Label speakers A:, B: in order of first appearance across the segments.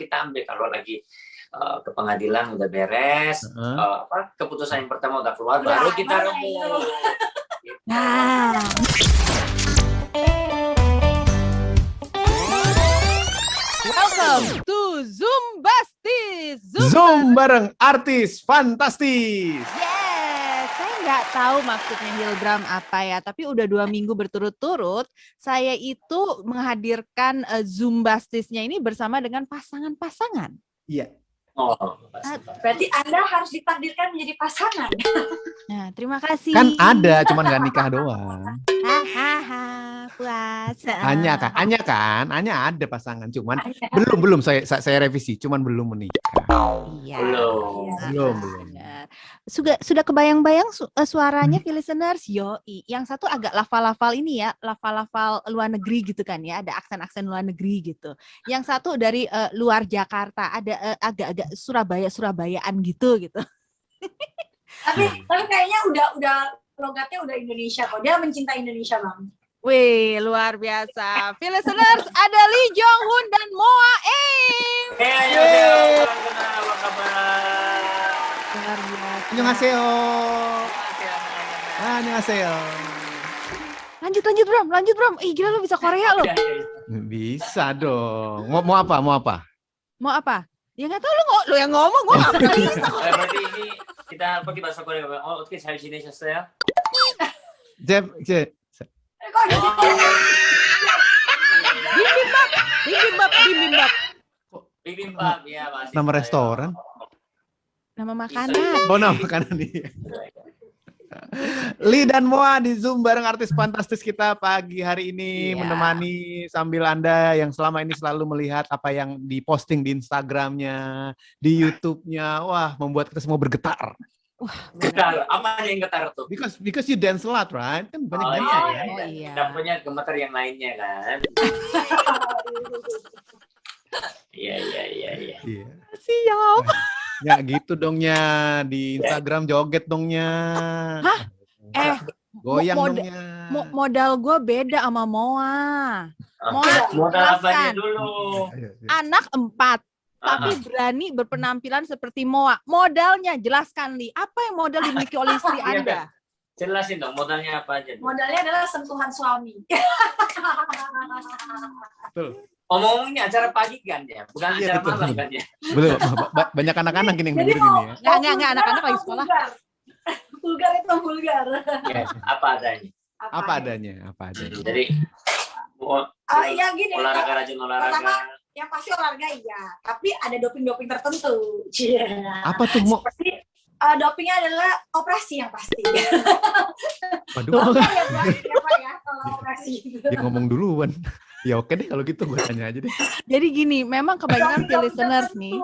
A: kita ambil kalau lagi ke pengadilan udah beres, keputusan yang pertama udah keluar, baru kita rebut.
B: Nah. Welcome to Zumbastis.
C: Zoom bareng artis fantastis.
B: Yes, saya nggak tahu maksudnya Hildram apa ya, tapi udah 2 minggu berturut-turut saya itu menghadirkan Zumbastisnya ini bersama dengan pasangan-pasangan.
C: Iya.
A: Oh,
D: berarti Anda harus ditakdirkan menjadi pasangan.
B: Nah, terima kasih.
C: Kan ada, cuman nggak nikah doang.
B: Hahaha, puas.
C: Anya ada pasangan, cuman belum saya revisi, cuman belum menikah.
B: Iya.
C: Belum.
B: Sudah kebayang-bayang suaranya listeners? Yoi. Yang satu agak lafal-lafal ini ya, lafal-lafal luar negeri gitu kan ya, ada aksen-aksen luar negeri gitu. Yang satu dari luar Jakarta, ada agak-agak Surabayaan gitu.
D: Tapi kayaknya udah logatnya udah Indonesia kok. Dia mencintai Indonesia, Bang.
B: Wih, luar biasa. Listeners, ada Lee Jong Hoon dan Moa Aim.
A: Apa kabar?
B: Luar biasa.
C: Annyeonghaseyo. Annyeonghaseyo.
B: Lanjut Bram. Ih, gila lu bisa Korea lo.
C: Bisa dong. Mau apa?
B: Mau apa? Ya nggak tahu lu yang ngomong, gua nggak bisa.
A: Berarti ini kita pakai bahasa Korea. 어떻게 잘 지내셨어요?
C: Jeb.
B: Bibimbap.
A: Ya, masih.
C: Nama restoran?
B: Nama makanan.
C: Oh, nama makanan nih. Lee dan Moa di Zoom bareng artis fantastis kita pagi hari ini, menemani sambil Anda yang selama ini selalu melihat apa yang diposting di Instagramnya, di YouTube-nya. Wah, membuat kita semua bergetar.
B: Wah,
A: Getar. Apa yang getar tuh?
C: Because you dance a lot, right? Kan banyak dance
A: iya.
C: ya.
B: Iya.
A: Kita punya gemeter yang lainnya kan. Iya.
B: Siap.
C: Ya gitu dongnya, di Instagram joget dongnya.
B: Hah?
C: Goyang
B: Mod-
C: dongnya.
B: Modal gue beda sama Moa.
A: Modal apanya
B: jelaskan.
A: dulu?
B: Anak 4, tapi berani berpenampilan seperti Moa. Modalnya jelaskan, Li. Apa yang modal dimiliki oleh istri Anda?
A: Jelasin dong, modalnya apa aja?
D: Modalnya adalah sentuhan suami.
C: Betul.
A: Omong ini acara pagi kan ya, bukan
C: Iya,
A: acara
C: betul.
A: malam kan ya.
C: Belum, banyak anak-anak ini yang
D: Jadi
C: dengerin ini ya.
B: Nggak, anak-anak lagi sekolah.
D: Vulgar itu vulgar.
A: Ya, apa adanya.
C: Apa adanya.
A: Jadi
D: Ya gini.
A: olahraga rajin olahraga.
D: Pertama, yang pasti olahraga iya, tapi ada doping tertentu.
C: Apa tuh, Mo?
D: Seperti dopingnya adalah operasi yang pasti.
C: Waduh,
D: Kalau operasi.
C: dia ngomong duluan. Ya oke deh kalau gitu, gue tanya aja deh.
B: Jadi gini, memang kebanyakan listeners nih.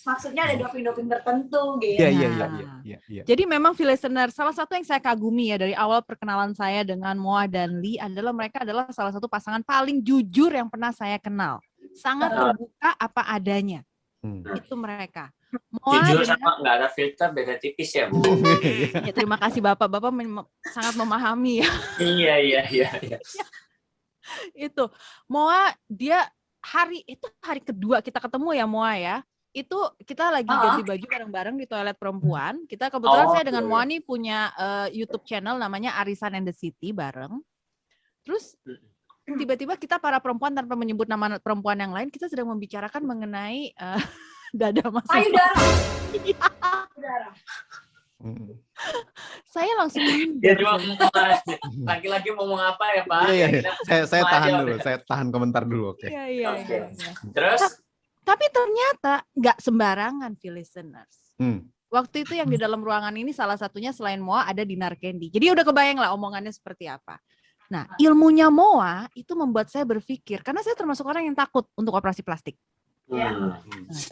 D: Maksudnya ada doping tertentu gitu.
C: Iya.
B: Jadi memang listeners, salah satu yang saya kagumi ya dari awal perkenalan saya dengan Moa dan Lee adalah mereka adalah salah satu pasangan paling jujur yang pernah saya kenal. Sangat terbuka apa adanya. Itu mereka. Moa
A: Jujur sama nggak ada filter, beda tipis ya, Bu.
B: Ya, terima kasih Bapak sangat memahami ya.
A: Iya.
B: Itu Moa, dia hari kedua kita ketemu ya Moa ya. Itu kita lagi ganti baju bareng-bareng di toilet perempuan. Kita kebetulan saya dengan Moa nih punya YouTube channel namanya Arisan and the City bareng. Terus tiba-tiba kita para perempuan tanpa menyebut nama perempuan yang lain, kita sedang membicarakan mengenai dada
D: payudara.
B: Saya langsung
A: Dia cuma laki-laki ngomong apa ya, Pak?
C: Iya. Saya tahan dulu, saya tahan komentar dulu, oke.
B: Iya.
A: Terus?
B: Tapi ternyata nggak sembarangan, listeners. Waktu itu yang di dalam ruangan ini salah satunya selain Moa ada Dinar Candy. Jadi udah kebayang lah omongannya seperti apa. Nah, ilmunya Moa itu membuat saya berpikir, karena saya termasuk orang yang takut untuk operasi plastik. Nah,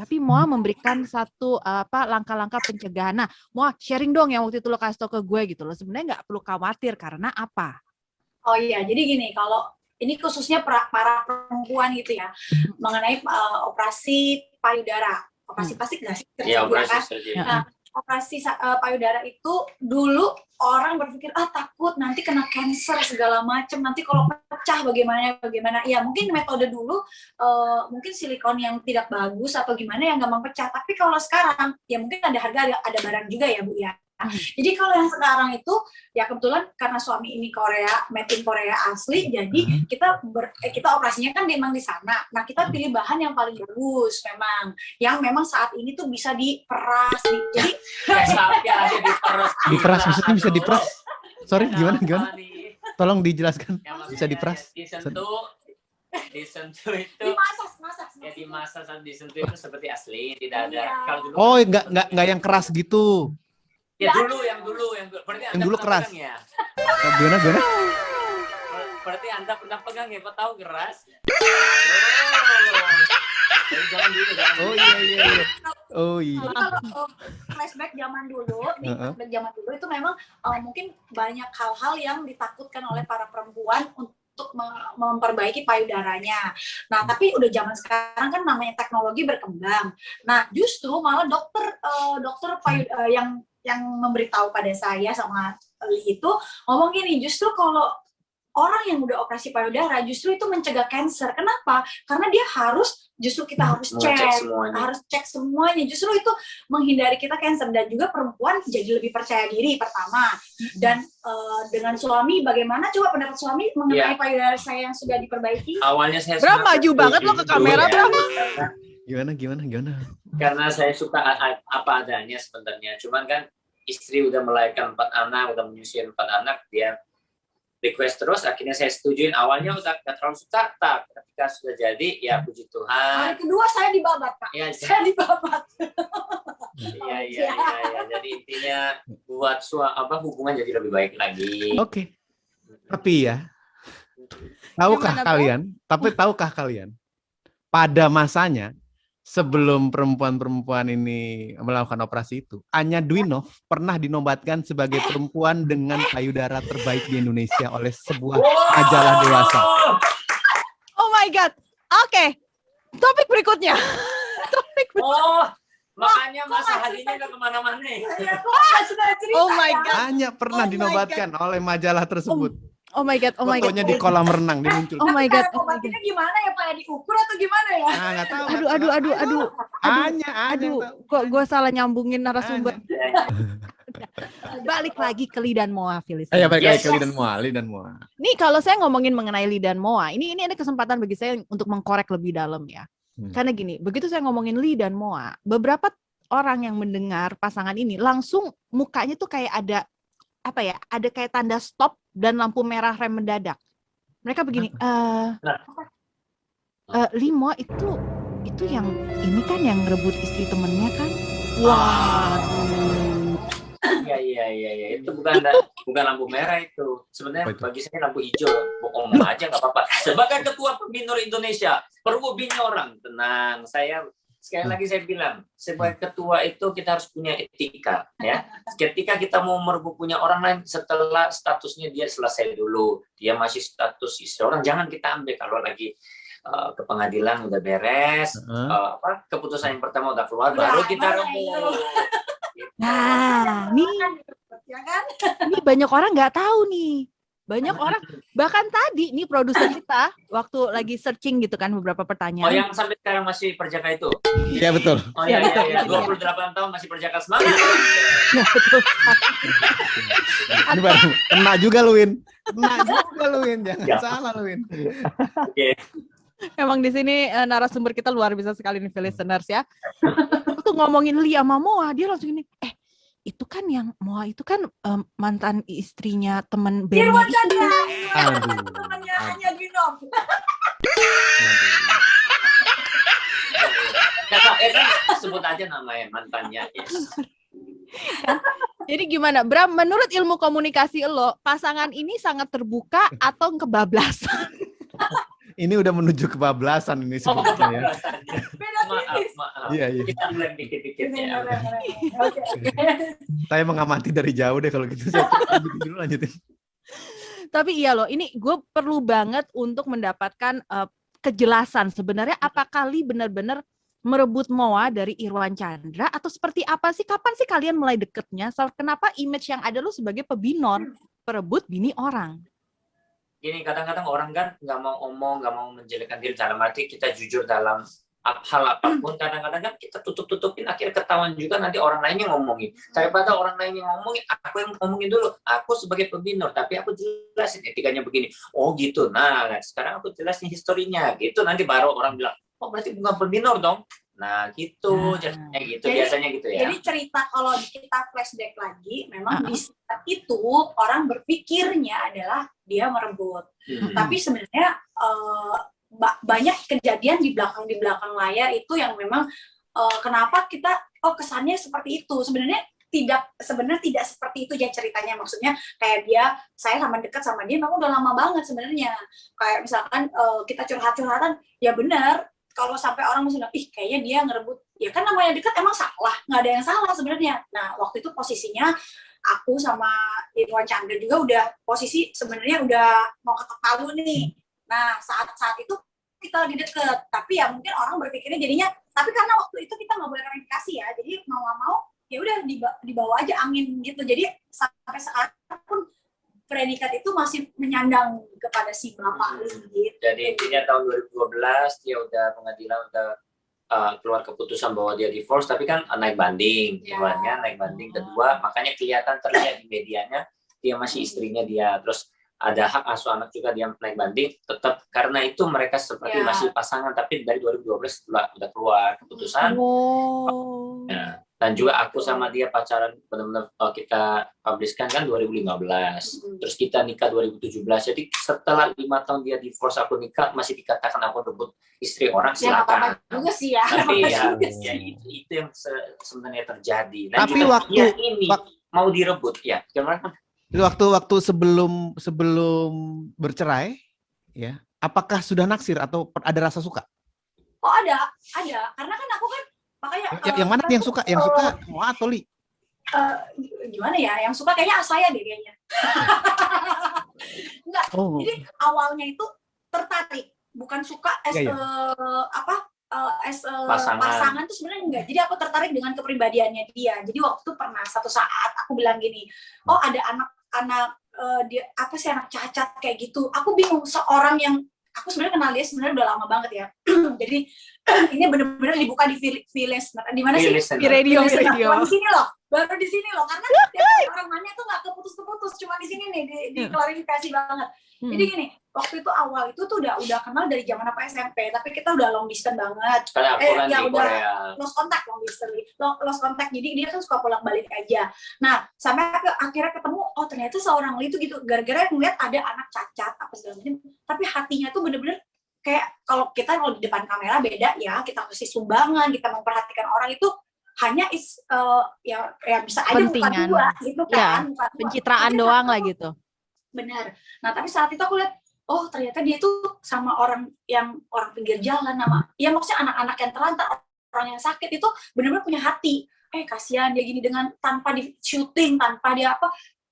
B: tapi Moa memberikan satu langkah-langkah pencegahan. Nah, Moa sharing dong yang waktu itu lo kasih tau ke gue gitu loh. Sebenarnya nggak perlu khawatir karena apa?
D: Oh iya, jadi gini, kalau ini khususnya para perempuan gitu ya, mengenai operasi payudara, operasi plastik nggak sih?
A: Iya, operasi.
D: Nah, operasi payudara itu dulu orang berpikir takut nanti kena cancer segala macam, nanti kalau pecah bagaimana. Ya mungkin metode dulu mungkin silikon yang tidak bagus atau gimana yang gampang pecah. Tapi kalau sekarang ya mungkin ada harga ada barang juga ya Bu ya. Jadi kalau yang sekarang itu ya kebetulan karena suami ini made in Korea asli, jadi kita operasinya kan memang di sana. Nah kita pilih bahan yang paling bagus yang memang saat ini tuh bisa diperas. Jadi
C: diperas maksudnya bisa diperas? Sorry gimana? Tolong dijelaskan. Bisa diperas?
A: Disentuh itu disentuh itu seperti asli, tidak ada. Kalau dulu
C: nggak yang keras gitu.
A: Ya yang dulu. Berarti
C: yang dulu keras.
A: Ya?
C: Gimana?
A: Berarti Anda pernah pegang ya, Pak, tahu keras? Jangan dulu.
C: Oh iya.
D: Kalau flashback zaman dulu, itu memang mungkin banyak hal-hal yang ditakutkan oleh para perempuan untuk memperbaiki payudaranya. Nah, tapi udah zaman sekarang kan namanya teknologi berkembang. Nah, justru malah dokter yang memberitahu pada saya sama Li itu ngomong gini, justru kalau orang yang udah operasi payudara justru itu mencegah kanker. Kenapa? Karena dia kita harus cek semuanya. Justru itu menghindari kita kanker, dan juga perempuan jadi lebih percaya diri pertama. Dan dengan suami, bagaimana coba pendapat suami mengenai payudara saya yang sudah diperbaiki?
A: Awalnya saya
B: Bram maju banget lo ke kamera, Bram.
C: Gimana?
A: Karena saya suka apa adanya sebenarnya. Cuman kan istri udah melahirkan 4 anak, udah menyusui 4 anak, dia request terus, akhirnya saya setujuin. Awalnya udah gak terlalu suka, ketika sudah jadi, ya puji Tuhan.
D: Hari kedua saya dibabat, Pak.
A: Ya,
D: saya dibabat.
A: Iya. Jadi intinya buat hubungan jadi lebih baik lagi.
C: Oke. Tapi tahukah kalian pada masanya sebelum perempuan-perempuan ini melakukan operasi itu, Anya Dwinov pernah dinobatkan sebagai perempuan dengan payudara terbaik di Indonesia oleh sebuah majalah dewasa.
B: Oh my God. Oke. Topik berikutnya.
A: Makanya masa harinya gak kemana-mana.
B: Oh my God.
C: Anya pernah dinobatkan oleh majalah tersebut.
B: Oh my God.
C: Fotonya di kolam renang dia muncul.
B: Oh my God.
D: Obatnya gimana ya Pak? Diukur atau gimana ya?
C: Nggak tahu.
B: Aduh. Kok gue salah nyambungin narasumber. Balik lagi ke Li dan Moa, Filis.
C: Balik lagi ke Li dan Moa.
B: Nih kalau saya ngomongin mengenai Li dan Moa, ini ada kesempatan bagi saya untuk mengkorek lebih dalam ya. Karena gini, begitu saya ngomongin Li dan Moa, beberapa orang yang mendengar pasangan ini langsung mukanya tuh kayak ada kayak tanda stop dan lampu merah rem mendadak. Mereka begini, Limo itu yang ini kan yang rebut istri temennya kan? Waduh.
A: Iya. Itu bukan lampu merah itu. Sebenarnya bagi saya lampu hijau. Bohong aja nggak apa-apa. Sebagai ketua Pembinor Indonesia, perlu bina orang. Tenang, sekali lagi saya bilang, sebagai ketua itu kita harus punya etika, ya. Ketika kita mau merebut punya orang lain, setelah statusnya dia selesai dulu, dia masih status istri orang, jangan kita ambil kalau lagi ke pengadilan udah beres, keputusan yang pertama udah keluar, baru kita rebut.
B: Nah, nih banyak orang nggak tahu nih. Banyak orang, bahkan tadi nih produser kita waktu lagi searching gitu kan beberapa pertanyaan.
A: Oh, yang sampai sekarang masih perjaka itu?
C: Iya betul.
A: Oh iya, 28 tahun masih perjaka semangat.
B: Ya, betul.
C: Ini baru kena juga lu, Win. Jangan salah lu, Win.
A: Oke.
B: Emang di sini narasumber kita luar biasa sekali nih, listeners ya. Waktu ngomongin Li sama Moa, dia langsung ini, itu kan yang Moa itu kan mantan istrinya teman bandnya itu.
D: Temannya Anya Dwinov.
A: Sebut aja namanya mantannya. Yes.
B: Jadi gimana, Bram? Menurut ilmu komunikasi lo, pasangan ini sangat terbuka atau kebablasan?
C: Ini udah menuju kebablasan ini sebetulnya.
A: Maaf. Iya. Kita mulai dikit-dikit ya.
C: Saya mengamati dari jauh deh kalau gitu. Dulu lanjutin.
B: Tapi iya loh, ini gue perlu banget untuk mendapatkan kejelasan sebenarnya apakah Li benar-benar merebut Moa dari Irwan Chandra atau seperti apa sih? Kapan sih kalian mulai deketnya? Kenapa image yang ada lu sebagai pebinor, perebut bini orang?
A: Gini, kadang-kadang orang kan nggak mau omong, nggak mau menjelekkan diri, dalam arti kita jujur dalam hal apapun. Kadang-kadang kan kita tutup-tutupin, akhirnya ketahuan juga nanti orang lain yang ngomongin. Daripada orang lain yang ngomongin, aku yang ngomongin dulu. Aku sebagai pebinor, tapi aku jelasin etikanya begini. Oh gitu, nah sekarang aku jelasin historinya gitu. Nanti baru orang bilang, oh berarti bukan pebinor dong. Nah gitu, jadinya gitu, biasanya gitu ya.
D: Jadi cerita kalau kita flashback lagi, memang di saat itu orang berpikirnya adalah dia merebut. Tapi sebenarnya banyak kejadian di belakang layar itu yang memang kenapa kita kesannya seperti itu. Sebenarnya tidak seperti itu ya ceritanya. Maksudnya kayak saya sama dekat sama dia memang udah lama banget sebenarnya. Kayak misalkan kita curhat-curhatan, ya benar. Kalau sampai orang misalnya, kayaknya dia ngerebut, ya kan namanya dekat emang salah, nggak ada yang salah sebenarnya. Nah waktu itu posisinya aku sama Irwan Chandra juga udah posisi sebenarnya udah mau ketok palu nih. Nah saat itu kita lagi deket, tapi ya mungkin orang berpikirnya jadinya, tapi karena waktu itu kita nggak boleh klarifikasi ya, jadi mau nggak mau ya udah dibawa aja angin gitu. Jadi sampai sekarang pun predikat itu masih menyandang kepada si Bapak gitu.
A: Jadi intinya tahun 2012 dia udah pengadilan udah keluar keputusan bahwa dia divorce, tapi kan naik banding, naik banding kedua, makanya kelihatan terlihat di medianya dia masih istrinya dia, terus ada hak asuh anak juga dia naik banding, tetap karena itu mereka seperti masih pasangan, tapi dari 2012 udah keluar keputusan. Ya. Dan juga aku sama dia pacaran benar-benar kita publiskan kan 2015. Terus kita nikah 2017. Jadi setelah 5 tahun dia divorce, aku nikah, masih dikatakan aku rebut istri orang, silakan.
D: Ya, juga sih ya.
A: Tapi ya itu yang sebenarnya terjadi. Dan
C: tapi
A: juga
C: waktu
A: ini mau direbut ya. Gimana?
C: Waktu sebelum bercerai, ya, apakah sudah naksir atau ada rasa suka?
D: Oh ada. Karena kan aku kan makanya
C: yang mana yang suka? Yang suka mau atau Li?
D: Gimana ya? Yang suka kayaknya saya deh kayaknya. Enggak. Jadi awalnya itu tertarik, bukan suka pasangan tuh sebenarnya enggak. Jadi aku tertarik dengan kepribadiannya dia. Jadi waktu itu pernah satu saat aku bilang gini, oh ada anak dia apa sih anak cacat kayak gitu. Aku bingung, seorang yang aku sebenarnya kenal dia sebenarnya udah lama banget ya. Jadi ini benar-benar dibuka di V-Listener. Di mana sih?
B: Di radio.
D: Di sini loh. Baru di sini loh. Karena orang nanya tuh nggak keputus-keputus. Cuma di sini nih di klarifikasi banget. Jadi gini, waktu itu awal itu tuh udah kenal dari zaman apa SMP. Tapi kita udah long distance banget. Udah lost contact. Jadi dia kan suka pulang balik aja. Nah sampai akhirnya ketemu, oh ternyata seorang Li itu gitu. Gara-gara ngeliat ada anak cacat apa segala macam. Tapi hatinya tuh bener-bener kayak kalau di depan kamera beda ya, kita kasih sumbangan, kita memperhatikan orang itu hanya ya bisa aja bukan dua gitu kan,
B: ya, pencitraan doang lah gitu.
D: Benar. Nah tapi saat itu aku lihat, oh ternyata dia tuh sama orang pinggir jalan, ya maksudnya anak-anak yang terlantar, orang yang sakit itu benar-benar punya hati. Kasihan dia gini, dengan tanpa di syuting, tanpa dia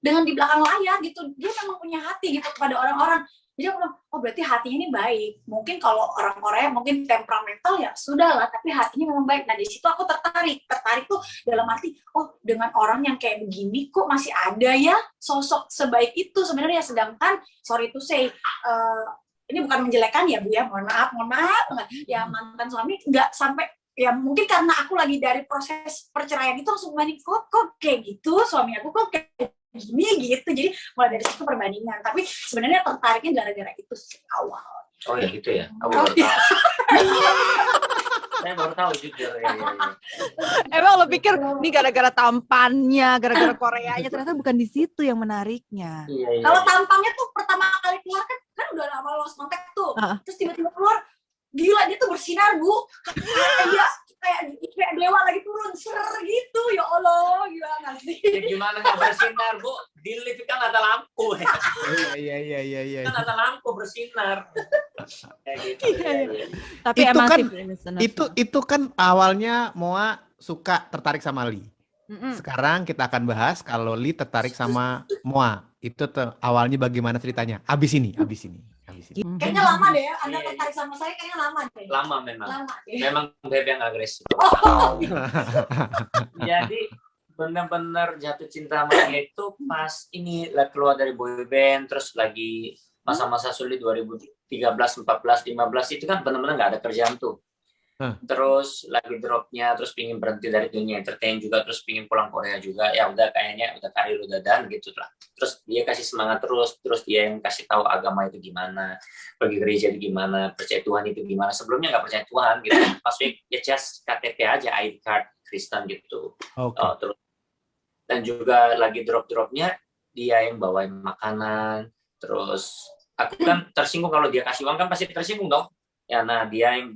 D: dengan di belakang layar gitu, dia memang punya hati gitu kepada orang-orang. Jadi aku bilang, oh berarti hatinya ini baik. Mungkin kalau orang Korea mungkin temperamental ya sudahlah, tapi hatinya memang baik. Nah di situ aku tertarik tuh dalam arti, oh dengan orang yang kayak begini kok masih ada ya sosok sebaik itu sebenarnya. Sedangkan sorry to say, ini bukan menjelekan ya Bu ya, mohon maaf, ya mantan suami nggak sampai, ya mungkin karena aku lagi dari proses perceraian itu langsung banding, kok kayak gitu suami aku kok kayak gini gitu. Jadi mulai dari situ perbandingan, tapi sebenarnya tertariknya gara-gara itu sih awal.
A: Oh ya gitu ya, aku baru tahu. Saya baru tahu jujur ya.
B: Emang lo pikir ini gara-gara tampannya, gara-gara Koreanya, ternyata bukan di situ yang menariknya.
A: Iya.
D: Kalau tampangnya tuh pertama kali keluar kan udah lama lost contact tuh, terus tiba-tiba keluar, gila dia tuh bersinar Bu, kayak dewa lagi turun gitu, ya Allah, gila nggak sih?
A: Ya, gimana nggak bersinar Bu? Di lift kan ada lampu.
C: Iya.
A: Kan ada lampu bersinar. Kayak gitu.
B: Iya. Tapi
C: itu
B: emang
C: kan itu kan awalnya Moa suka tertarik sama Li. Sekarang kita akan bahas kalau Li tertarik sama Moa. Itu awalnya bagaimana ceritanya? Abis ini. di sini.
D: Kayaknya lama deh ya, Anda tertarik sama saya kayaknya lama deh.
A: Lama memang.
D: Lama deh.
A: Memang beb yang agresif. Jadi benar-benar jatuh cinta sama dia itu pas ini lah keluar dari boy band, terus lagi masa-masa sulit 2013, 14, 15 itu kan benar-benar nggak ada kerjaan tuh. Terus lagi dropnya, terus pingin berhenti dari dunia entertain juga, terus pingin pulang Korea juga. Ya udah kayaknya udah karir udah done gitu lah. Terus dia kasih semangat terus dia yang kasih tahu agama itu gimana, pergi gereja itu gimana, percaya Tuhan itu gimana. Sebelumnya nggak percaya Tuhan gitu. Maksudnya ya just KTP aja, ID card Kristen gitu. Terus dan juga lagi drop-dropnya dia yang bawain makanan. Terus aku kan tersinggung kalau dia kasih uang kan pasti tersinggung dong. Ya nah dia yang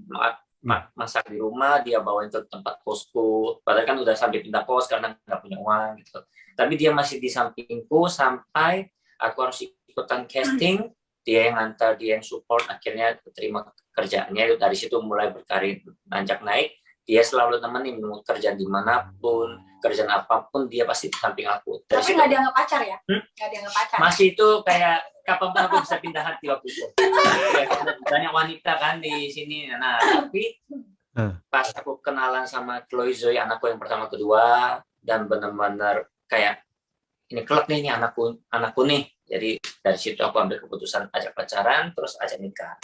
A: masak di rumah, dia bawain ke tempat kosku, padahal kan udah sampai pindah kos karena nggak punya uang gitu. Tapi dia masih di sampingku sampai aku harus ikutan casting, dia yang ngantar, dia yang support, akhirnya terima kerjaannya. Dari situ mulai berkarir, nanjak naik. Dia selalu nemenin, mau kerjaan dimanapun, kerjaan apapun, dia pasti di samping aku.
D: Tapi nggak dianggap pacar ya? Nggak dianggap pacar?
A: Masih itu kayak kapanpun aku bisa pindah hati waktu itu. Ya, banyak wanita kan di sini. Nah, tapi pas aku kenalan sama Chloe Zoe, anakku yang pertama kedua, dan benar-benar kayak ini kelak nih, ini anakku nih. Jadi dari situ aku ambil keputusan ajak pacaran, terus ajak nikah.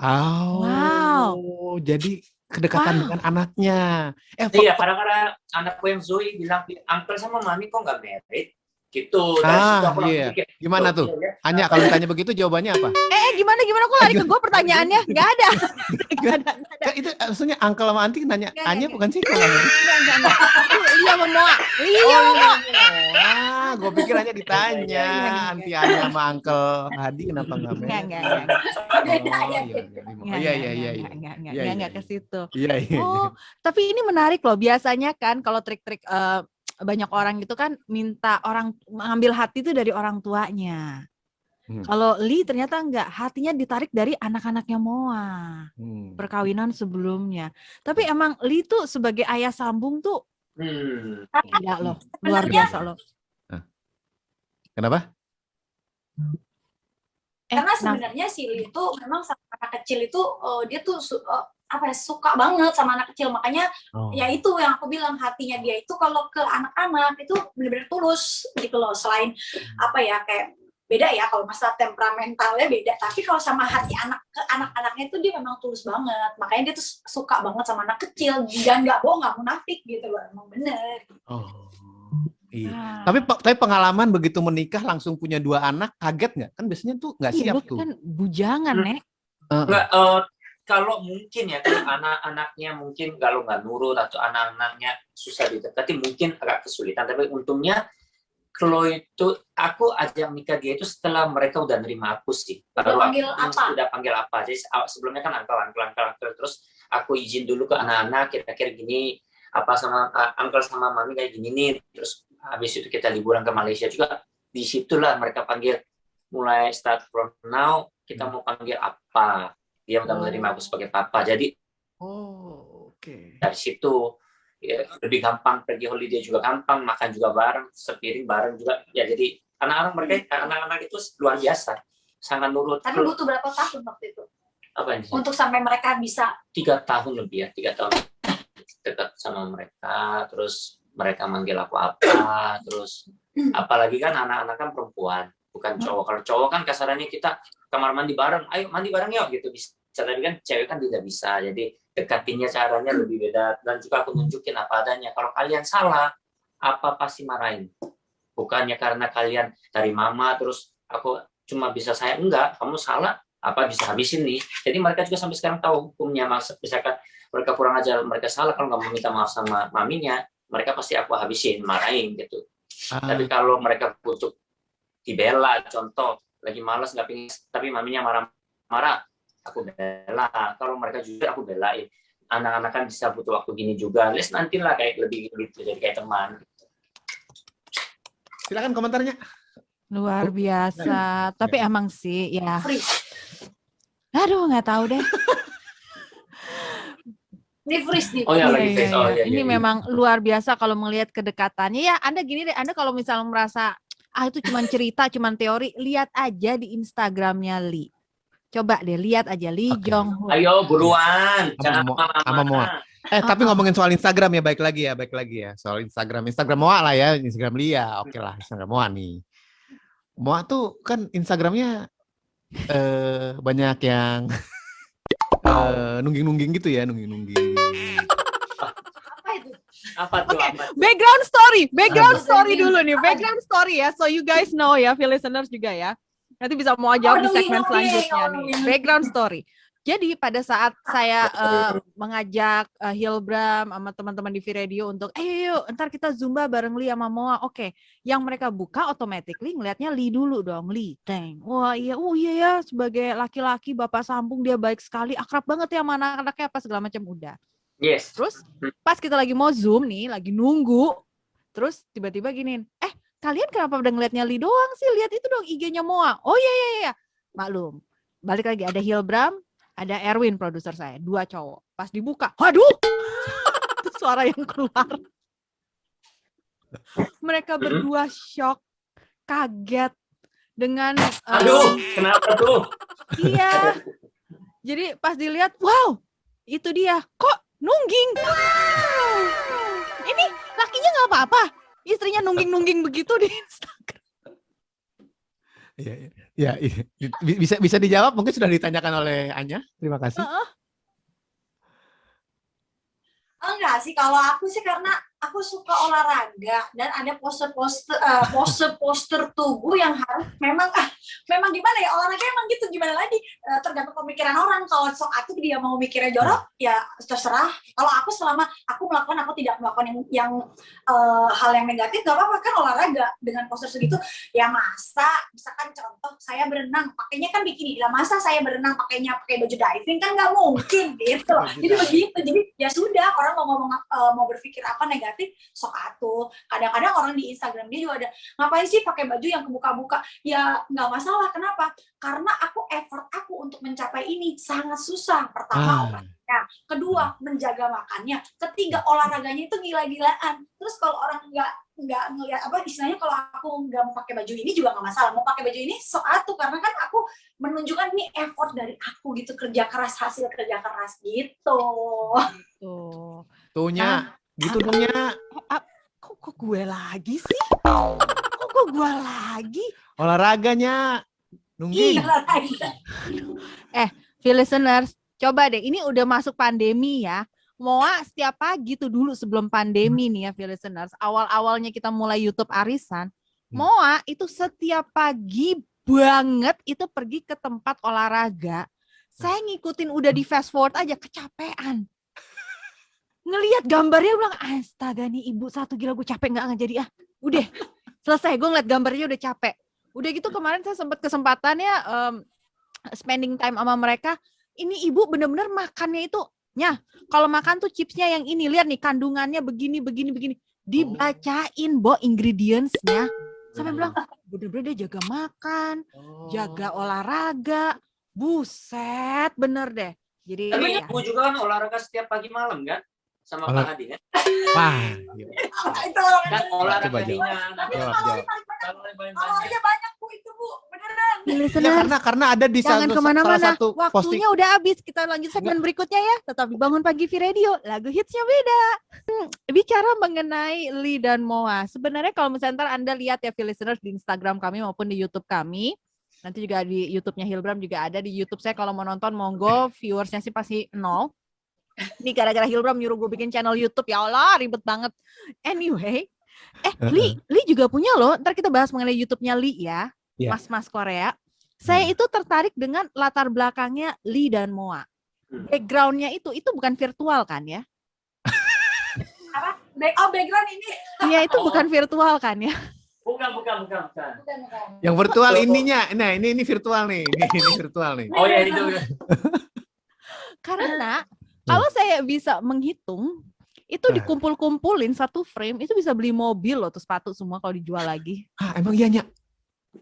B: Wow.
C: Jadi kedekatan dengan anaknya.
A: Iya, kadang-kadang anakku yang Zoe bilang, uncle sama mami kok nggak married? Gitu.
C: Iya. Gimana tuh? Anya kalau ditanya begitu jawabannya apa?
B: Gimana kok lari ke gue pertanyaannya? Nggak ada.
C: Itu maksudnya uncle sama auntie nanya Anya bukan sih?
B: Enggak. Lia Momoa.
C: Gue pikir hanya ditanya auntie Anya sama uncle Hadi kenapa nggak married?
B: Enggak ke situ.
C: Iya.
B: Oh, tapi ini menarik loh. Biasanya kan kalau trik-trik banyak orang gitu kan minta orang mengambil hati itu dari orang tuanya. Kalau Lee ternyata enggak, hatinya ditarik dari anak-anaknya Moa. Perkawinan sebelumnya. Tapi emang Lee tuh sebagai ayah sambung tuh gila loh, luar biasa loh.
C: Kenapa?
D: Karena sebenarnya si Lee itu memang sama anak kecil itu dia tuh suka banget sama anak kecil, makanya ya itu yang aku bilang, hatinya dia itu kalau ke anak-anak itu benar-benar tulus gitu loh. Selain kayak beda ya kalau masalah temperamentalnya beda, tapi kalau sama hati anak-anaknya itu dia memang tulus banget, makanya dia tuh suka banget sama anak kecil dan nggak bohong, nggak munafik gitu loh, emang bener.
C: Iya. Tapi pengalaman begitu menikah langsung punya 2 anak, kaget nggak? Kan biasanya tuh nggak siap tuh.
B: Kan bujangan, Nek.
A: Kalau mungkin ya, kalau anak-anaknya mungkin kalau nggak nurut atau anak-anaknya susah didekati, mungkin agak kesulitan. Tapi untungnya Chloe itu, aku ajak nikah dia itu setelah mereka udah nerima aku sih. Baru udah panggil apa. Jadi sebelumnya kan uncle. Terus aku izin dulu ke anak-anak, kira-kira gini, apa sama uncle sama mami kayak gini nih. Terus habis itu kita liburan ke Malaysia juga. Disitulah mereka panggil, mulai start from now, kita mau panggil apa. Dia udah menerima aku sebagai papa. Jadi dari situ ya, lebih gampang, pergi holiday juga gampang, makan juga bareng, sepiring bareng juga. Ya jadi anak-anak itu luar biasa, sangat nurut.
D: Tapi butuh berapa tahun waktu itu?
A: Apa ini?
D: Untuk sampai mereka bisa
A: 3 tahun lebih ya, 3 tahun dekat sama mereka, terus mereka manggil aku apa, terus apalagi kan anak-anak kan perempuan, bukan cowok. Kalau cowok kan kasarannya kita kamar mandi bareng, ayo mandi bareng yuk gitu bisa. Tapi kan cewek kan tidak bisa, jadi dekatinya caranya lebih beda. Dan juga aku nunjukin apa adanya. Kalau kalian salah, apa pasti marahin. Bukannya karena kalian dari mama terus aku cuma bisa saya, enggak, kamu salah, apa bisa habisin nih. Jadi mereka juga sampai sekarang tahu hukumnya. Misalkan mereka kurang ajar, mereka salah, kalau nggak mau minta maaf sama maminya, mereka pasti aku habisin, marahin gitu. Tapi kalau mereka butuh dibela, contoh lagi malas nggak pingin, tapi maminya marah-marah, aku bela. Kalau mereka jujur, aku belain. Anak-anak kan bisa butuh waktu gini juga, nantilah kayak lebih jadi kayak teman.
C: Silakan komentarnya.
B: Luar biasa. Tapi emang sih ya. Aduh, nggak tahu deh.
D: Ini freeze nih.
B: Ini memang luar biasa kalau melihat kedekatannya. Ya, Anda gini deh, Anda kalau misalnya merasa itu cuma cerita, cuma teori, lihat aja di Instagramnya Lee. Coba deh lihat aja Lee
C: Oke.
B: Jong Hoon.
A: Ayo buruan, jangan
C: Sama Moa.
A: lama-lama.
C: Tapi ngomongin soal Instagram ya, baik lagi ya. Soal Instagram Moa lah ya, Instagram Lia. Oke lah, Instagram Moa nih. Moa tuh kan Instagramnya banyak yang nungging-nungging gitu ya, nungging-nungging.
A: Apa tuh?
B: Oke,
A: Apa tuh?
B: background story dulu nih, background story ya, so you guys know ya, listeners juga ya. Nanti bisa mau jawab di segmen selanjutnya nih. Background story. Jadi pada saat saya mengajak Hilbram sama teman-teman di V-Radio untuk, ayo ntar kita Zumba bareng Lee sama Moa. Oke, yang mereka buka automatically ngelihatnya Lee dulu dong, Lee. Dang. Wah iya, ya sebagai laki-laki bapak sambung dia baik sekali, akrab banget ya sama anak-anaknya apa segala macam udah.
A: Yes.
B: Terus pas kita lagi mau Zoom nih, lagi nunggu, terus tiba-tiba giniin, kalian kenapa udah ngeliatnya Lee doang sih? Lihat itu dong IG-nya Moa. Oh iya. Maklum. Balik lagi ada Hilbram, ada Erwin produser saya, 2 cowok. Pas dibuka, waduh! Itu suara yang keluar. Mereka berdua shock, kaget dengan
A: Aduh, kenapa tuh?
B: Iya. Jadi pas dilihat, wow, itu dia. Kok nungging? Wow. Ini lakinya nggak apa-apa. Istrinya nungging-nungging begitu di Instagram.
C: Iya. Bisa dijawab, mungkin sudah ditanyakan oleh Anya. Terima kasih.
D: Enggak sih, kalau aku sih karena aku suka olahraga dan ada pose-poster tubuh yang harus memang gimana ya, olahraga emang gitu, gimana lagi, tergantung pemikiran orang. Kalau aku dia mau mikirnya jorok ya terserah. Kalau aku selama aku tidak melakukan yang hal yang negatif gak apa-apa kan, olahraga dengan poster segitu ya. Masa misalkan contoh saya berenang pakainya kan bikini, lah masa saya berenang pakai baju diving kan nggak mungkin gitu. Jadi begitu, jadi ya sudah, orang mau ngomong mau berpikir apa negatif sok atuh. Kadang-kadang orang di Instagram dia juga ada, ngapain sih pakai baju yang kebuka-buka? Ya nggak masalah. Kenapa? Karena effort aku untuk mencapai ini sangat susah. Pertama olahraga, kedua menjaga makannya, ketiga olahraganya itu gila-gilaan. Terus kalau orang nggak ngelihat istilahnya, kalau aku nggak mau pakai baju ini juga nggak masalah, mau pakai baju ini sok atuh, karena kan aku menunjukkan ini effort dari aku gitu, hasil kerja keras gitu.
C: Tuhnya, gitu dongnya.
B: Kok gue lagi sih? Kok gue lagi?
C: Olahraganya nungging.
B: Listeners, coba deh, ini udah masuk pandemi ya. Moa setiap pagi tuh dulu sebelum pandemi nih ya, listeners. Awal-awalnya kita mulai YouTube arisan, Moa itu setiap pagi banget itu pergi ke tempat olahraga. Saya ngikutin udah di fast forward aja, kecapean. Ngelihat gambarnya bilang, astaga nih ibu satu, gila gue capek nggak jadi udah selesai, gue ngeliat gambarnya udah capek. Udah gitu kemarin saya sempat kesempatannya spending time sama mereka. Ini ibu bener-bener makannya itu, kalau makan tuh chipsnya yang ini, lihat nih kandungannya begini. Dibacain ingredients-nya. Sampai bilang, bener-bener dia jaga makan, jaga olahraga. Buset, bener deh. Jadi
A: tapi ibu juga kan olahraga setiap pagi malam kan? Sama Pak Hadi kan?
C: Wah,
A: kan olahraga ringan.
D: Olahraga banyak Bu, itu Bu, beneran.
C: Ya, karena ada di
B: jangan
C: salah
B: kemana-mana,
C: satu
B: waktunya
C: posting.
B: udah habis. Kita lanjut segmen berikutnya ya. Tetap di Bangun Pagi V-Radio, lagu hitsnya beda. Bicara mengenai Lee dan Moa, sebenarnya kalau misalnya ntar Anda lihat ya listeners di Instagram kami maupun di YouTube kami, nanti juga di YouTube-nya Hilbram juga ada. Di YouTube saya kalau mau nonton monggo, viewersnya sih pasti 0. Ini gara-gara Hilbram nyuruh gue bikin channel YouTube, ya Allah ribet banget. Anyway, Lee juga punya loh. Ntar kita bahas mengenai YouTube-nya Lee ya, Mas Korea. Saya itu tertarik dengan latar belakangnya Lee dan Moa. Background-nya itu bukan virtual kan ya?
D: Apa? Background ini?
B: Iya, itu bukan virtual kan ya?
A: Bukan.
C: Yang virtual ininya, nah ini virtual nih, ini virtual nih.
A: Oh ya itu.
B: Karena kalau saya bisa menghitung, itu dikumpul-kumpulin satu frame, itu bisa beli mobil loh tuh, sepatu semua kalau dijual lagi.
C: Emang iya, Nya?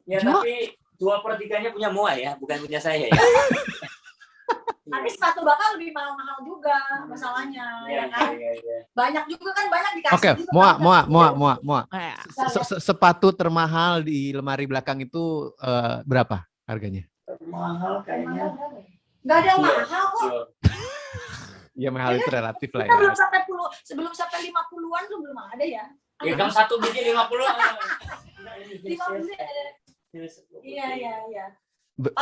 A: Ya tapi 2/3-nya punya Moa ya, bukan punya saya ya.
D: Tapi sepatu bakal lebih mahal-mahal juga masalahnya, ya kan?
A: Iya.
D: Banyak juga kan, banyak dikasih.
C: Oke,
D: juga
C: Moa. Sepatu termahal di lemari belakang itu berapa harganya?
A: Mahal kayaknya.
D: Nggak ada
A: Iya,
D: mahal kok.
A: iya.
C: Ya mahal itu relatif lah
D: Kita
C: ya.
D: belum sampai sebelum sampai 50-an tuh belum ada ya.
A: Ya kan satu biji 50.
D: 50 ada. Iya.
C: Be-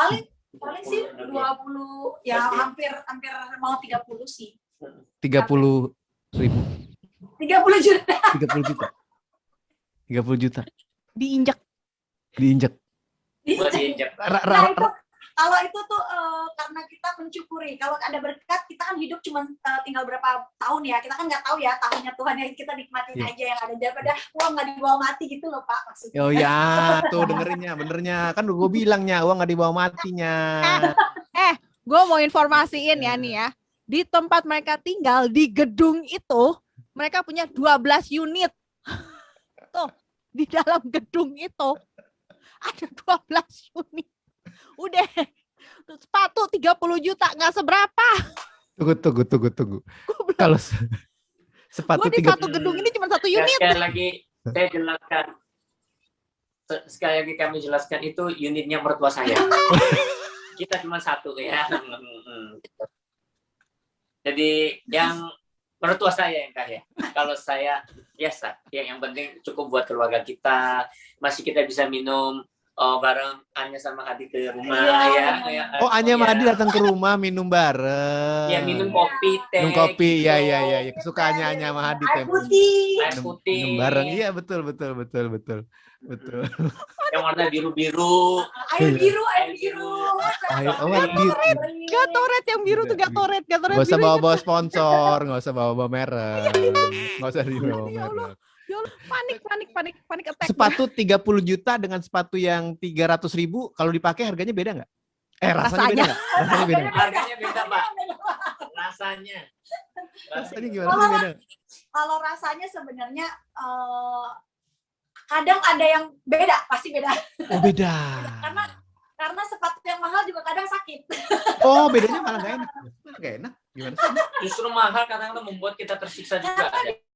D: Paling sih 20 ya hampir mau 30 sih.
C: 30.000,
D: 30 juta.
C: 30 juta. 30 juta
B: Diinjak.
C: diinjek.
A: Buat diinjak.
D: Nah, itu kalau itu tuh karena kita mencukuri. Kalau ada berkat, kita kan hidup cuma tinggal berapa tahun ya. Kita kan nggak tahu ya tahunnya Tuhan, yang kita nikmatin
C: Iya.
D: aja yang ada, daripada uang nggak dibawa mati gitu loh Pak maksudnya.
C: Oh ya, tuh dengerinnya, benernya. Kan gue bilangnya uang nggak dibawa matinya.
B: Gue mau informasiin ya nih ya. Di tempat mereka tinggal di gedung itu, mereka punya 12 unit. Tuh, di dalam gedung itu ada 12 unit. Udah, sepatu 30 juta nggak seberapa.
C: Tunggu. Kalau sepatu
B: Gue di
C: 30
B: satu gedung ini cuma satu
A: Ya,
B: unit.
A: sekali lagi saya jelaskan. Sekali lagi kami jelaskan, itu unitnya mertua saya. Kita cuma satu ya. Jadi yang mertua saya yang kaya. Kalau saya biasa, yang penting cukup buat keluarga kita. Masih kita bisa minum bareng Anya sama Adi ke rumah ya.
C: Oh, Anya sama
A: ya.
C: Adi datang ke rumah minum bareng.
A: Ya, minum kopi, teh.
C: Minum kopi,
A: gitu.
C: ya. Kesukaannya Anya sama Adi
D: Air
C: teh.
D: putih.
A: Air putih.
C: Minum bareng. Iya, betul.
A: Yang warna biru-biru.
D: Air biru.
C: Ayo, biru.
B: Gatoret yang biru tuh Gatoret
C: Gak usah
B: biru.
C: bawa-bawa sponsor, gak usah bawa-bawa merek. Gak usah dibawa
B: Ya Allah.
C: merek.
B: Ya Allah, panik attack.
C: Sepatu 30 juta dengan sepatu yang 300.000, kalau dipakai harganya beda nggak? Rasanya beda nggak? Rasanya beda nggak?
A: Harganya beda, Pak. Rasanya.
C: Rasanya gimana? Rasanya beda nggak?
D: Kalau rasanya sebenarnya kadang ada yang beda, pasti beda.
C: Oh, beda.
D: Karena sepatu yang mahal juga kadang sakit.
C: Oh, bedanya malah nggak enak. Nggak enak? Gimana sih?
A: Justru mahal kadang-kadang membuat kita tersiksa juga.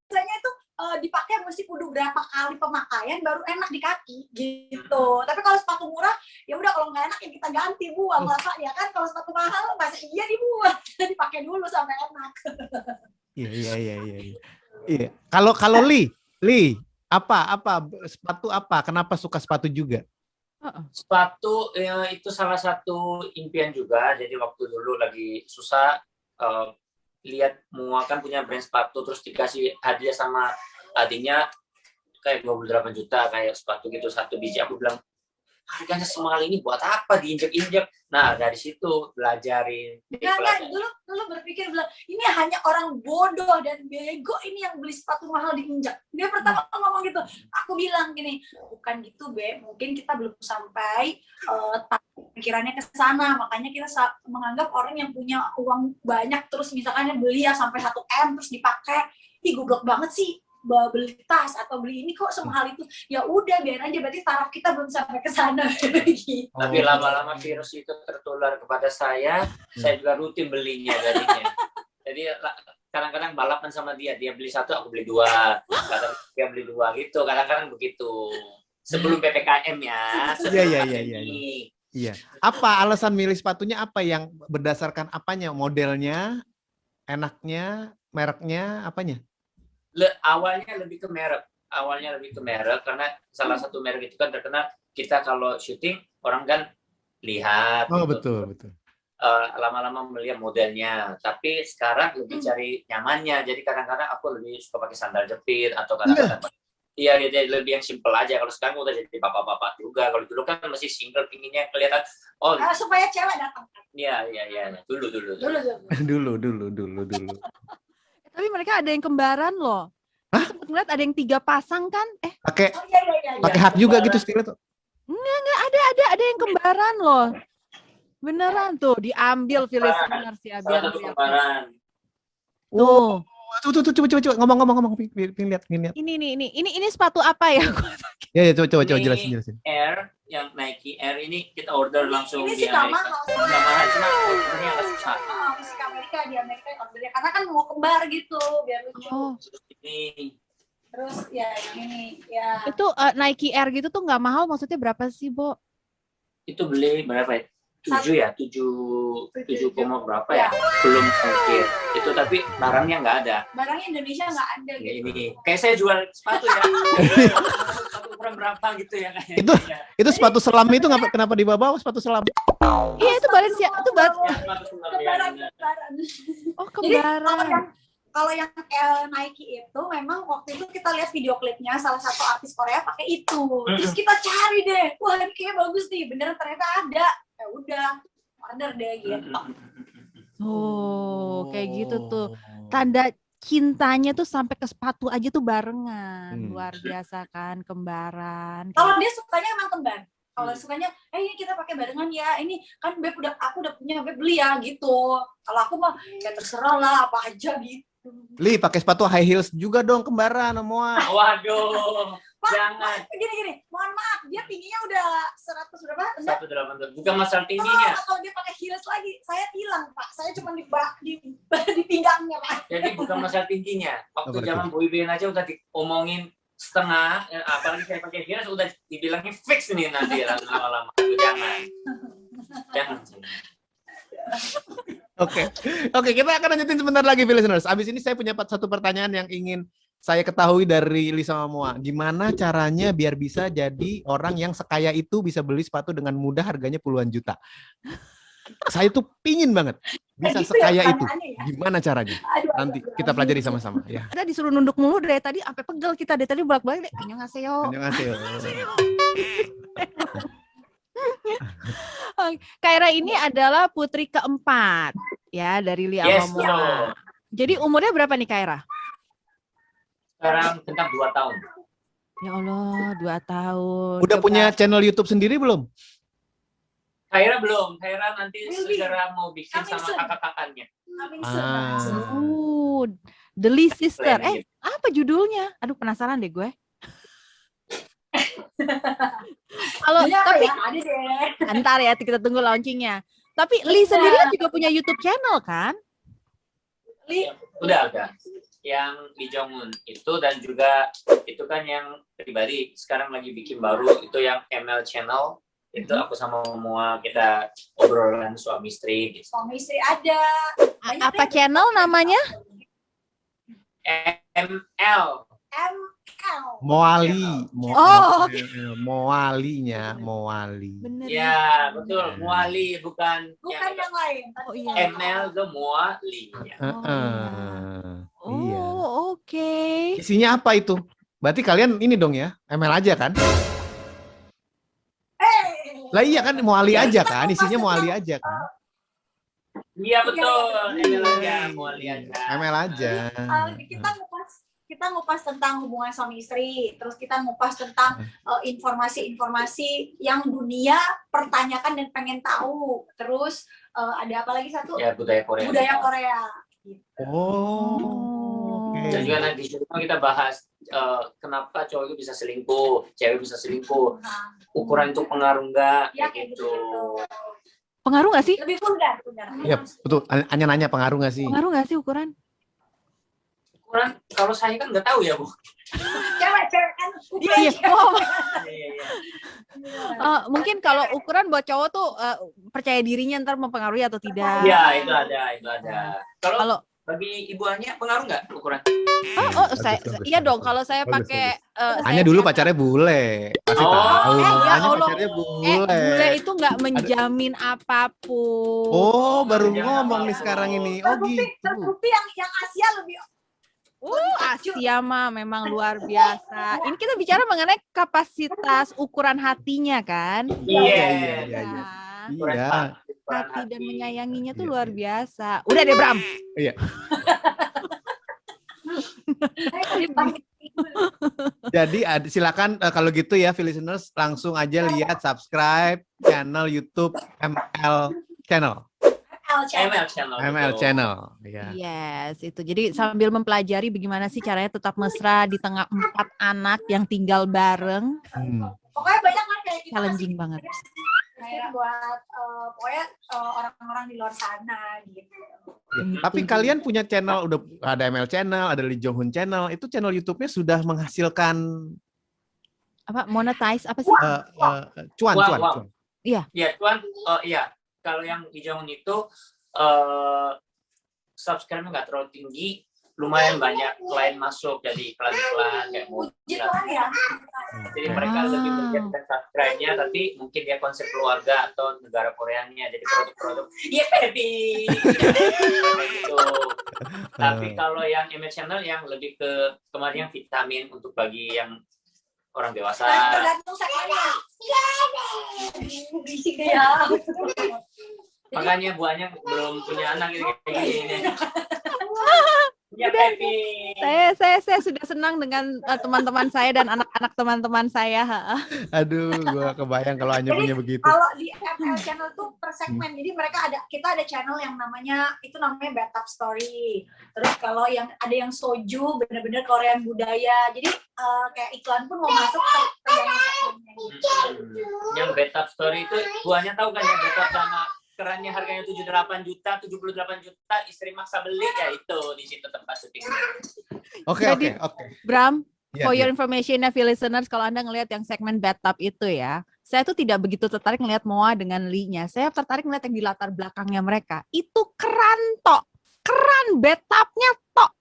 D: Biasanya itu dipakai mesti kudu berapa kali pemakaian baru enak di kaki gitu. Tapi kalau sepatu murah, ya udah kalau nggak enak ya kita ganti, buang masa ya kan. Kalau sepatu mahal masih iya dibuang, dipakai dulu sampai enak.
C: Iya. Kalau Li, apa sepatu apa? Kenapa suka sepatu juga?
A: Sepatu ya, itu salah satu impian juga. Jadi waktu dulu lagi susah, lihat Mua kan punya brand sepatu, terus dikasih hadiah sama adiknya kayak 28 juta kayak sepatu gitu, satu biji. Aku bilang harganya semahal ini buat apa diinjek-injek. Nah, dari situ belajarin.
D: Dulu berpikir bilang ini hanya orang bodoh dan bego ini yang beli sepatu mahal diinjak. Dia pertama ngomong gitu. Aku bilang gini, bukan gitu Be, mungkin kita belum sampai pikirannya ke sana. Makanya kita menganggap orang yang punya uang banyak terus misalkan beli ya sampai 1 M terus dipakai. Ih, goblok banget sih. Beli tas atau beli ini kok semahal itu. Ya udah biar aja, berarti taraf kita belum sampai ke sana. Gitu.
A: Tapi lama-lama virus itu tertular kepada saya juga rutin belinya jadinya. Jadi kadang-kadang balapan sama dia beli 1, aku beli 2, kadang dia beli 2 gitu, kadang-kadang begitu. Sebelum PPKM ya.
C: Iya. Apa alasan milih sepatunya, apa yang berdasarkan apanya? Modelnya, enaknya, mereknya, apanya?
A: Awalnya lebih ke merek karena salah satu merek itu kan terkenal. Kita kalau syuting orang kan lihat
C: betul
A: lama-lama melihat modelnya, tapi sekarang lebih cari nyamannya. Jadi kadang-kadang aku lebih suka pakai sandal jepit atau kadang-kadang lebih yang simple aja. Kalau sekarang udah jadi bapak-bapak juga. Kalau dulu kan masih single, pinginnya kelihatan
D: supaya cewek datang.
A: Iya. Dulu.
B: Tapi mereka ada yang kembaran loh.
C: Hah?
B: Sempat ngeliat ada yang 3 pasang kan?
C: Pakai
D: Iya.
C: hak juga gitu stilnya tuh.
B: Enggak ada yang kembaran loh. Beneran tuh diambil listeners ya biar
A: Satu
B: lihat.
A: kembaran.
B: Tuh.
C: Tuh, coba ngomong, pengen lihat.
B: Ini sepatu apa ya?
C: Ya, coba jelasin.
A: Air, yang Nike Air ini kita order langsung
D: Ini
A: di
D: sih
A: Amerika.
D: mahal.
A: Nggak mahal, cuma ordernya agak susah.
D: Mesti ke Amerika, di Amerika ordernya karena kan mau kembar gitu biar lucu.
B: Oh,
A: Ini
D: Terus ya yang ini ya.
B: itu Nike Air gitu tuh nggak mahal, maksudnya berapa sih, Bo?
A: itu beli berapa ya? 7 koma berapa ya? Belum ongkir. Itu tapi barangnya nggak ada.
D: Barangnya Indonesia nggak ada
A: Ya,
D: gitu.
A: ini kayak saya jual sepatu ya. Sepatu ukuran berapa gitu ya kayaknya.
C: Itu sepatu selam itu kenapa dibawa sepatu selam?
B: Iya itu Balenciaga, itu
A: Ya, sepatu selam, ya,
D: Kembaran.
A: benar.
B: oh
D: Jadi
B: kembaran.
D: kalau yang Nike itu memang waktu itu kita lihat video klipnya salah satu artis Korea pakai itu. Terus kita cari deh, wah ini kayaknya bagus nih, beneran ternyata ada. Ya udah, order deh gitu.
B: Oh, kayak gitu tuh. Tanda cintanya tuh sampai ke sepatu aja tuh barengan. Luar biasa kan, kembaran.
D: Kalau dia sukanya emang kembar. Kalau sukanya, ini kita pakai barengan ya. Ini kan Beb aku udah punya, Beb beli ya gitu. Kalau aku mah kayak terserah lah apa aja gitu.
C: Li, pakai sepatu high heels juga dong kembaran semua.
A: Waduh,
D: Pak,
A: jangan.
D: Gini, mohon maaf, dia tingginya udah 100 berapa?
A: 180. Bukan masalah tingginya.
D: Kalau dia pakai heels lagi, saya hilang Pak. Saya cuma di pinggangnya Pak.
A: Jadi bukan masalah tingginya. Waktu
C: berarti?
A: zaman boyband aja udah diomongin setengah, apalagi saya pakai heels udah dibilangnya fix nih nanti lama-lama. Jangan.
C: Oke, kita akan lanjutin sebentar lagi, listeners. Abis ini saya punya satu pertanyaan yang ingin saya ketahui dari Li sama Moa. Gimana caranya biar bisa jadi orang yang sekaya itu bisa beli sepatu dengan mudah harganya puluhan juta? Saya tuh pingin banget bisa
D: Gitu
C: sekaya
D: ya,
C: itu.
D: pertanyaannya ya.
C: Gimana caranya? Nanti kita pelajari sama-sama. Ya.
B: Kita disuruh nunduk mulu dari tadi sampai pegel kita dari tadi bolak-balik deh. Annyeonghaseyo.
C: Annyeonghaseyo.
B: Kaira ini adalah putri keempat ya dari Lia
A: Yes,
B: Moa.
A: betul.
B: Jadi umurnya berapa nih Kaira?
A: Sekarang tentang 2 tahun.
B: Ya Allah, 2 tahun.
C: Udah
B: Coba.
C: punya channel YouTube sendiri belum?
A: Kaira belum. Kaira nanti
D: Will be.
A: segera mau bikin
D: Coming
A: sama
D: soon.
A: kakak-kakaknya.
D: Coming
C: Ah.
D: soon.
B: The Lee Sister.
A: Keren,
B: Apa judulnya? Aduh penasaran deh gue. Kalau
D: Iya,
B: tapi
D: ya, ada deh.
B: ntar ya kita tunggu launchingnya. Tapi Lee sendiri kan juga punya YouTube channel kan?
A: Udah ada. Yang Lee Jong-un itu dan juga itu kan yang pribadi sekarang lagi bikin baru itu yang ML channel. Itu aku sama Moa kita obrolan suami istri gitu.
D: Suami istri ada. Banyak
B: Apa
D: deh.
B: channel namanya?
A: ML.
D: ML.
C: Moali.
B: Oh,
C: Moalinya, Moali.
B: Bener.
A: Ya, betul. Muali bukan
D: Bukan yang lain.
B: Oh iya.
A: ML the Muali.
C: Iya.
B: Oh, oke.
C: Isinya apa itu? Berarti kalian ini dong ya, ML aja kan? Lah iya kan, Moali aja kan? Isinya Moali aja kan?
A: Iya betul. ML aja, Muali aja.
C: ML aja.
D: Kita ngupas tentang hubungan suami istri, terus kita ngupas tentang informasi-informasi yang dunia pertanyakan dan pengen tahu. Terus ada apa lagi satu?
A: Ya budaya Korea.
D: Budaya Korea.
C: Oh.
A: Dan juga nanti kita bahas kenapa cowok itu bisa selingkuh, cewek bisa selingkuh, ukuran itu pengaruh enggak,
D: Ya,
A: kayak
D: kayak
A: gitu.
B: Pengaruh nggak sih?
D: Lebih vulgar.
C: Iya, betul. Anya nanya pengaruh nggak sih?
B: Pengaruh nggak sih ukuran?
A: Ukuran kalau saya kan nggak tahu ya Bu.
D: Cewek kan.
B: Iya. Oh,
A: Iya.
B: mungkin kalau ukuran buat cowok tuh percaya dirinya ntar mempengaruhi atau tidak.
A: Iya itu ada. Kalau
B: Kalau
A: bagi Ibu Anya pengaruh nggak ukuran?
C: Bagus.
B: iya dong kalau saya
C: Bagus,
B: pakai
C: Anya dulu pacarnya bule. Pasti
A: Oh.
C: tahu.
B: ya
C: Anya
B: Allah.
C: pacarnya bule.
B: bule itu nggak menjamin apapun.
C: Oh, baru
A: Jangan
C: ngomong nih
A: apa-apa.
C: sekarang ini. Oh gitu.
D: Terbukti yang Asia lebih.
B: Asia mah memang luar biasa. Ini kita bicara mengenai kapasitas ukuran hatinya kan?
A: Iya.
C: Iya.
B: Nah,
A: Ukuran
C: Iya.
A: ukuran
B: hati dan menyayanginya tuh
C: Iya,
B: luar
C: iya.
B: biasa. Udah deh Bram.
C: Jadi silakan kalau gitu ya, listeners langsung aja lihat subscribe channel YouTube ML Channel.
A: ML channel.
C: ML
A: betul.
C: Channel. Ya.
B: Yes, itu. Jadi sambil mempelajari bagaimana sih caranya tetap mesra di tengah 4 anak yang tinggal bareng.
D: Pokoknya banyak kan kayak kita
B: Challenging banget.
D: kayak buat pokoknya orang-orang di luar sana gitu.
C: Tapi kalian punya channel, udah ada ML Channel, ada Lee Jong Hun Channel. Itu channel YouTube-nya sudah menghasilkan
B: Apa monetize apa sih?
C: cuan.
A: Iya, Tuan. Oh iya. kalau yang di Jong itu subscribe-nya nggak terlalu tinggi, lumayan banyak klien masuk jadi iklan-iklan kayak mobil. Jadi mereka lebih menjadikan subscribe-nya, tapi mungkin dia konsep keluarga atau negara Koreanya, jadi produk-produk baby gitu. Tapi kalau yang emotional yang lebih ke kemarin yang vitamin untuk bagi yang orang dewasa.
D: Tergantung saya. Bisik ya.
A: Makanya buahnya belum punya anak gitu kayak gini. Ya,
B: Udah,
A: baby.
B: saya sudah senang dengan teman-teman saya dan anak-anak teman-teman saya.
C: Aduh, gua kebayang kalau Anya punya begitu.
D: Kalau di FL channel tuh per segmen, jadi kita ada channel yang namanya Bathtub Story. Terus kalau yang ada yang soju, bener-bener Korean budaya. Jadi kayak iklan pun mau masuk ke segmennya.
A: Yang Bathtub Story itu buahnya tahu kan yang bathtub sama kerannya harganya 78 juta, istri maksa beli ya itu di situ tempat syutingnya.
C: Oke.
B: Bram,
C: Ya,
B: for your information, listeners, kalau Anda ngelihat yang segmen bathtub itu ya, saya tuh tidak begitu tertarik ngelihat Moa dengan Lee-nya. Saya tertarik ngelihat yang di latar belakangnya mereka. Itu keran bathtubnya tok.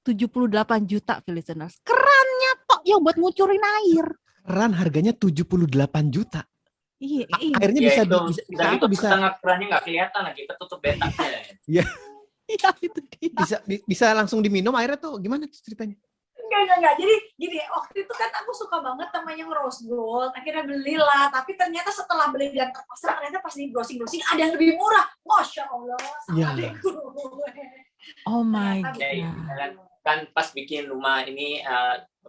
B: 78 juta, listeners. Kerannya tok yang buat ngucurin air.
C: Keran harganya 78 juta.
B: Iya.
C: Airnya
A: Ya,
C: bisa
A: itu,
C: bisa apa bisa
A: setengah kerannya nggak kelihatan lagi, ketutup bathtubnya.
B: Iya, itu dia.
C: bisa langsung diminum airnya tuh gimana tuh ceritanya?
D: Enggak. Jadi gini, waktu itu kan aku suka banget sama yang rose gold. Akhirnya belilah, tapi ternyata setelah beli dan terpasang, ternyata pas di browsing ada yang lebih murah. Masya Allah,
C: Ya.
B: Oh my
A: Ya,
B: god.
A: kan pas bikin rumah ini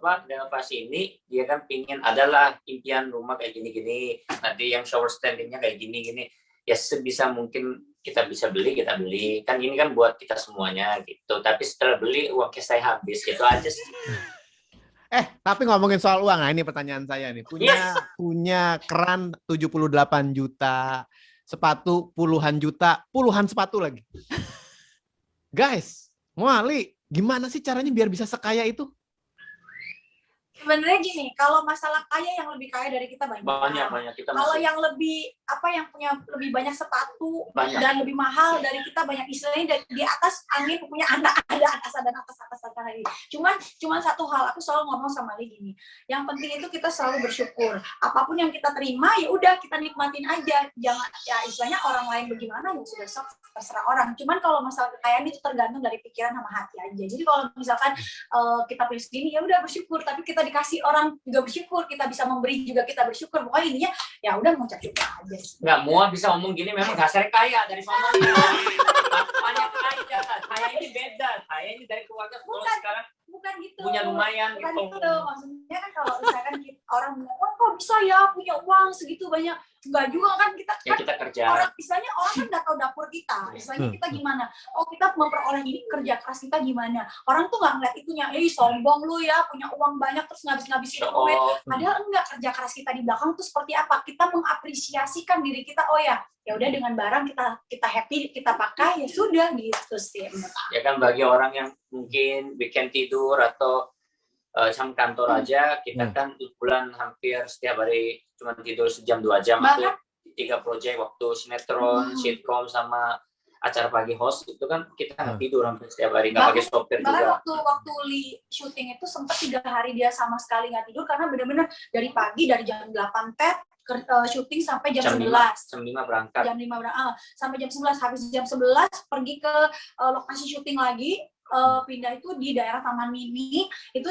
A: renovasi ini dia kan pingin adalah impian rumah kayak gini-gini, nanti yang shower standingnya kayak gini-gini, ya sebisa mungkin kita beli kan ini kan buat kita semuanya gitu, tapi setelah beli uang cash saya habis gitu aja sih.
C: Tapi ngomongin soal uang, nah ini pertanyaan saya nih. Punya keran 78 juta, sepatu puluhan juta, puluhan sepatu lagi. Guys, Moali, gimana sih caranya biar bisa sekaya itu?
D: Sebenarnya gini, kalau masalah kaya yang lebih kaya dari kita banyak.
A: Kita
D: kalau
A: masih
D: yang lebih yang punya lebih banyak sepatu
A: banyak.
D: Dan lebih mahal dari kita banyak, istilahnya di atas angin punya anak, ada atas lagi. Cuman satu hal, aku selalu ngomong sama Lee gini, yang penting itu kita selalu bersyukur. Apapun yang kita terima ya udah kita nikmatin aja. Jangan ya istilahnya orang lain bagaimana ya sudah sok, terserah orang. Cuman kalau masalah kekayaan itu tergantung dari pikiran sama hati aja. Jadi kalau misalkan kita pilih segini ya udah bersyukur, tapi kita dikasih orang juga bersyukur, kita bisa memberi juga kita bersyukur. Pokoknya intinya ya udah mengucap syukur aja sih.
A: Nggak, Moa bisa ngomong gini memang dasarnya kaya dari sononya. Banyak aja. Kaya ini beda. Kaya ini dari keluarga sekarang
D: bukan gitu.
A: Punya lumayan
D: bukan
A: gitu.
D: gitu. Maksudnya kan kalau misalkan orang bilang, "Wah, kok bisa ya punya uang segitu banyak?" Enggak juga kan kita
A: Ya kita kerja.
D: orang kan nggak tahu dapur kita. Istilahnya kita gimana? Oh, kita memperoleh ini kerja keras kita gimana? Orang tuh nggak ngeliat itunya, sombong lu ya punya uang banyak terus ngabisin duit. Padahal enggak, kerja keras kita di belakang tuh seperti apa? Kita mengapresiasikan diri kita. Oh ya udah dengan barang kita happy, kita pakai ya sudah gitu sih.
A: Ya kan bagi orang yang mungkin weekend tidur atau sama kantor aja, kita kan bulan hampir setiap hari cuma tidur sejam 2 jam atau 3 proyek waktu sinetron, sitkom sama acara pagi host itu kan kita nggak tidur hampir setiap hari, nggak pakai sopir juga.
D: Waktu Lee syuting itu sempat 3 hari dia sama sekali nggak tidur karena benar-benar dari pagi dari jam 8 syuting sampai jam 11.
A: Jam 5 berangkat.
D: Sampai jam 11, habis jam 11 pergi ke lokasi syuting lagi. Pindah itu di daerah Taman Mini, itu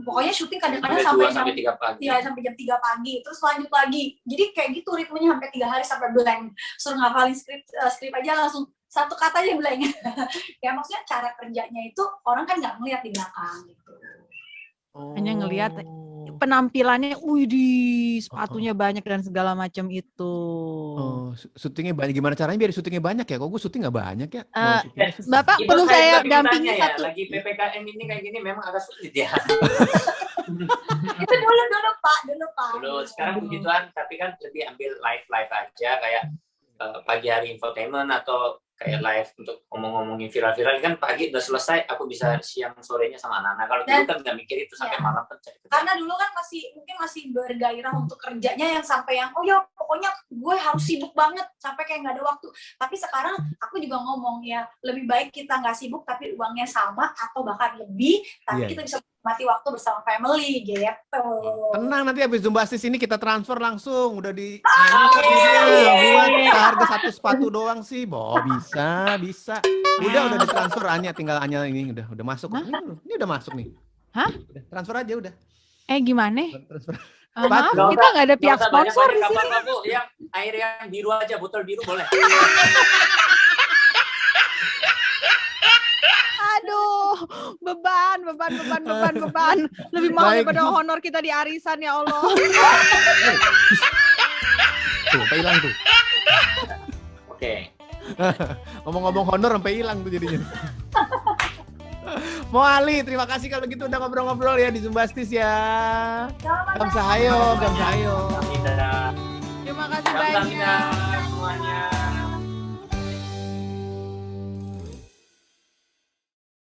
D: pokoknya syuting kadang-kadang sampai jam
A: 3 pagi.
D: Ya, sampai jam 3 pagi, terus lanjut lagi. Jadi kayak gitu ritmenya sampai 3 hari sampai blank. Suruh ngafalin skrip aja langsung satu kata aja blank. Ya maksudnya cara kerjanya itu orang kan nggak ngeliat di belakang gitu.
B: Hanya ngelihat penampilannya, widih, sepatunya banyak dan segala macam itu.
C: Syutingnya banyak. Gimana caranya biar syutingnya banyak ya? Kok gue syuting nggak banyak ya?
B: Bapak perlu saya dampingi satu.
A: Lagi PPKM ini kayak gini memang agak sulit ya.
D: Itu dulu Pak.
A: Dulu sekarang begituan, tapi kan lebih ambil live aja kayak pagi hari infotainment atau kayak live untuk ngomong-ngomongin viral-viral kan pagi udah selesai, aku bisa siang sorenya sama anak-anak. Kalau dulu kan nggak mikir itu sampai malam kan cari kerjaan.
D: Karena dulu kan mungkin masih bergairah untuk kerjanya yang sampai yang pokoknya gue harus sibuk banget sampai kayak nggak ada waktu. Tapi sekarang aku juga ngomong ya lebih baik kita nggak sibuk tapi uangnya sama atau bahkan lebih, tapi kita bisa menikmati waktu bersama family gitu.
C: Tenang, nanti habis Zumbastis ini kita transfer langsung udah buat harga 1 sepatu doang sih, bisa. Udah ditransfer Anya, tinggal Anya ini udah masuk. Ini udah masuk nih.
B: Hah?
C: Udah, transfer aja udah.
B: Gimana?
C: Transfer.
B: Maaf, kita nggak ada pihak sponsor di sini.
A: Yang air yang biru aja, botol biru boleh.
B: Aduh, beban. Lebih mahal daripada honor kita di arisan, ya Allah.
C: Tuh, sampai hilang tuh.
A: Oke.
C: Ngomong-ngomong honor sampai hilang tuh jadinya. Mo Ali, terima kasih kalau gitu udah ngobrol-ngobrol ya di Zumbastis ya. Kamsahayo.
A: Terima
B: Terima kasih banyak
A: semuanya.